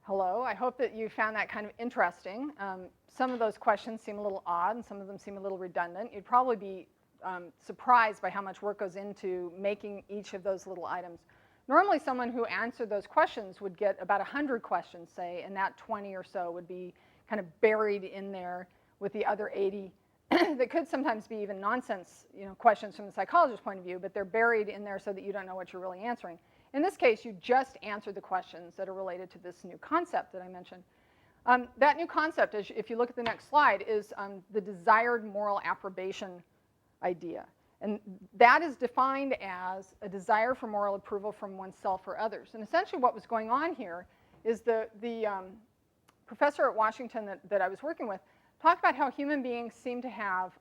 Hello. I hope that you found that kind of interesting. Some of those questions seem a little odd, and some of them seem a little redundant. You'd probably be surprised by how much work goes into making each of those little items. Normally, someone who answered those questions would get about 100 questions, say, and that 20 or so would be kind of buried in there with the other 80 that could sometimes be even nonsense, questions from the psychologist's point of view, but they're buried in there so that you don't know what you're really answering. In this case, you just answered the questions that are related to this new concept that I mentioned. That new concept, if you look at the next slide, is the desired moral approbation idea. And that is defined as a desire for moral approval from oneself or others. And essentially what was going on here is the professor at Washington that I was working with talked about how human beings seem to have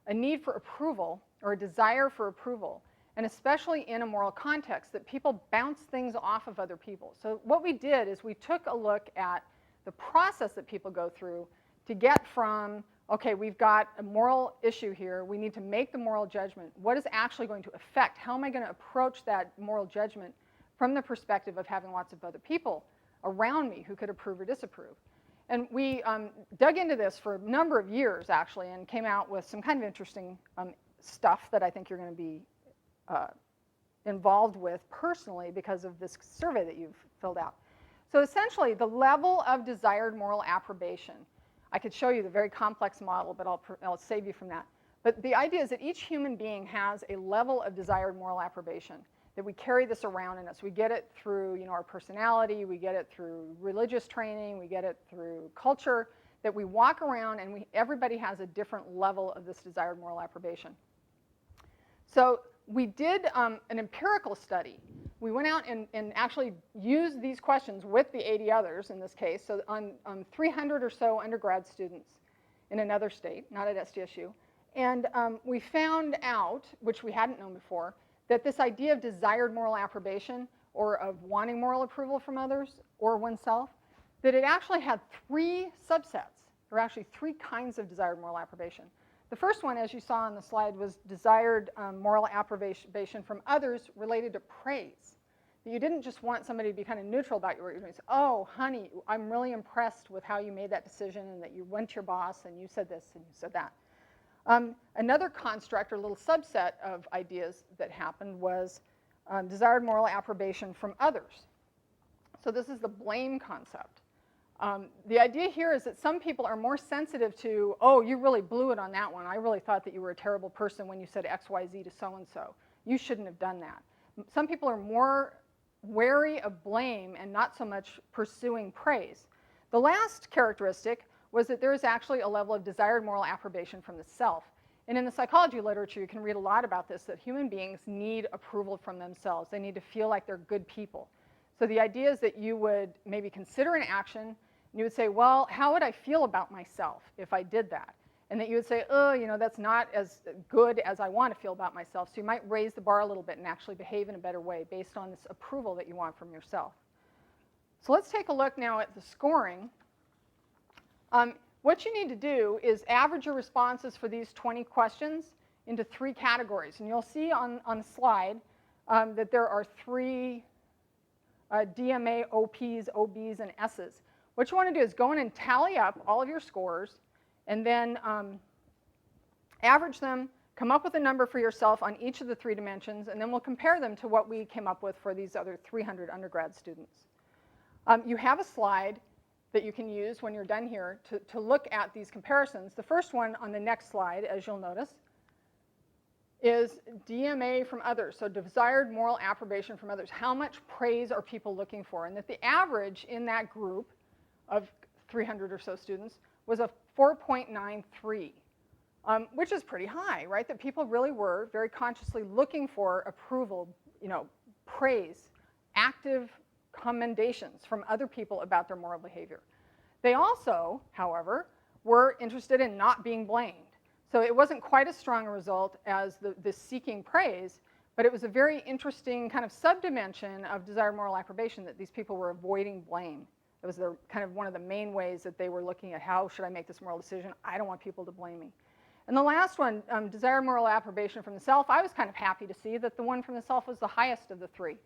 a need for approval or a desire for approval, and especially in a moral context, that people bounce things off of other people. So what we did is we took a look at the process that people go through to get from, okay, we've got a moral issue here, we need to make the moral judgment. What is actually going to affect? How am I going to approach that moral judgment from the perspective of having lots of other people around me who could approve or disapprove? And we dug into this for a number of years, actually, and came out with some kind of interesting stuff that I think you're going to be involved with personally because of this survey that you've filled out. So essentially, the level of desired moral approbation, I could show you the very complex model, but I'll save you from that. But the idea is that each human being has a level of desired moral approbation, that we carry this around in us. We get it through our personality, we get it through religious training, we get it through culture, that we walk around and everybody has a different level of this desired moral approbation. So we did an empirical study. We went out and actually used these questions with the 80 others in this case, so on 300 or so undergrad students in another state, not at SDSU. And we found out, which we hadn't known before, that this idea of desired moral approbation or of wanting moral approval from others or oneself, that it actually had 3 subsets, or actually 3 kinds of desired moral approbation. The first one, as you saw on the slide, was desired moral approbation from others related to praise. That you didn't just want somebody to be kind of neutral about what you're doing. So, oh, honey, I'm really impressed with how you made that decision and that you went to your boss and you said this and you said that. Another construct or little subset of ideas that happened was desired moral approbation from others. So this is the blame concept. The idea here is that some people are more sensitive to, oh, you really blew it on that one. I really thought that you were a terrible person when you said X, Y, Z to so-and-so. You shouldn't have done that. Some people are more wary of blame and not so much pursuing praise. The last characteristic was that there is actually a level of desired moral approbation from the self. And in the psychology literature, you can read a lot about this, that human beings need approval from themselves. They need to feel like they're good people. So the idea is that you would maybe consider an action, and you would say, well, how would I feel about myself if I did that? And that you would say, oh, that's not as good as I want to feel about myself. So you might raise the bar a little bit and actually behave in a better way based on this approval that you want from yourself. So let's take a look now at the scoring. What you need to do is average your responses for these 20 questions into 3 categories. And you'll see on the slide that there are 3 DMA, OPs, OBs, and S's. What you want to do is go in and tally up all of your scores and then average them, come up with a number for yourself on each of the 3 dimensions, and then we'll compare them to what we came up with for these other 300 undergrad students. You have a slide that you can use when you're done here to look at these comparisons. The first one on the next slide, as you'll notice, is DMA from others, so desired moral approbation from others. How much praise are people looking for? And that the average in that group of 300 or so students was a 4.93, which is pretty high, right? That people really were very consciously looking for approval, praise, active commendations from other people about their moral behavior. They also, however, were interested in not being blamed. So it wasn't quite as strong a result as the seeking praise, but it was a very interesting kind of subdimension of desired moral approbation, that these people were avoiding blame. It was kind of one of the main ways that they were looking at, how should I make this moral decision? I don't want people to blame me. And the last one, desired moral approbation from the self, I was kind of happy to see that the one from the self was the highest of the 3,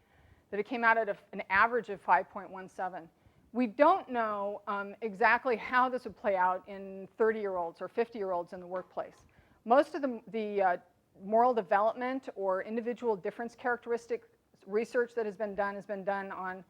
that it came out at an average of 5.17, We don't know exactly how this would play out in 30-year-olds or 50-year-olds in the workplace. Most of the moral development or individual difference characteristic research that has been done on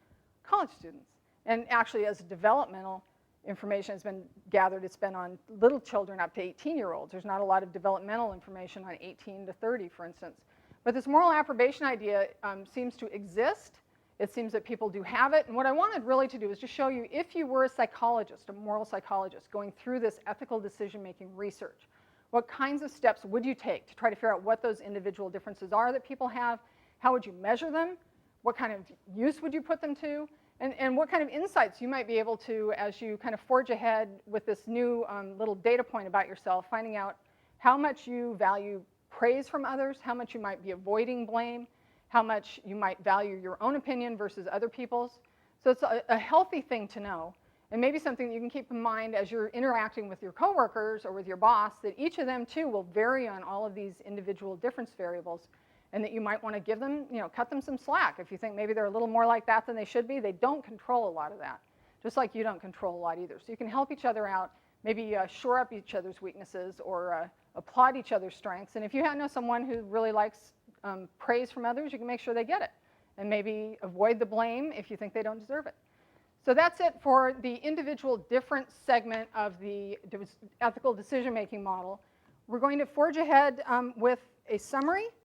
college students. And actually, as developmental information has been gathered, it's been on little children up to 18-year-olds. There's not a lot of developmental information on 18 to 30, for instance. But this moral approbation idea seems to exist. It seems that people do have it. And what I wanted really to do is just show you, if you were a psychologist, a moral psychologist, going through this ethical decision-making research, what kinds of steps would you take to try to figure out what those individual differences are that people have? How would you measure them? What kind of use would you put them to? And what kind of insights you might be able to, as you kind of forge ahead with this new little data point about yourself, finding out how much you value praise from others, how much you might be avoiding blame, how much you might value your own opinion versus other people's. So it's a healthy thing to know, and maybe something that you can keep in mind as you're interacting with your coworkers or with your boss, that each of them too will vary on all of these individual difference variables, and that you might want to give them, cut them some slack. If you think maybe they're a little more like that than they should be, they don't control a lot of that, just like you don't control a lot either. So you can help each other out, maybe shore up each other's weaknesses or applaud each other's strengths. And if you know someone who really likes praise from others, you can make sure they get it. And maybe avoid the blame if you think they don't deserve it. So that's it for the individual difference segment of the ethical decision-making model. We're going to forge ahead with a summary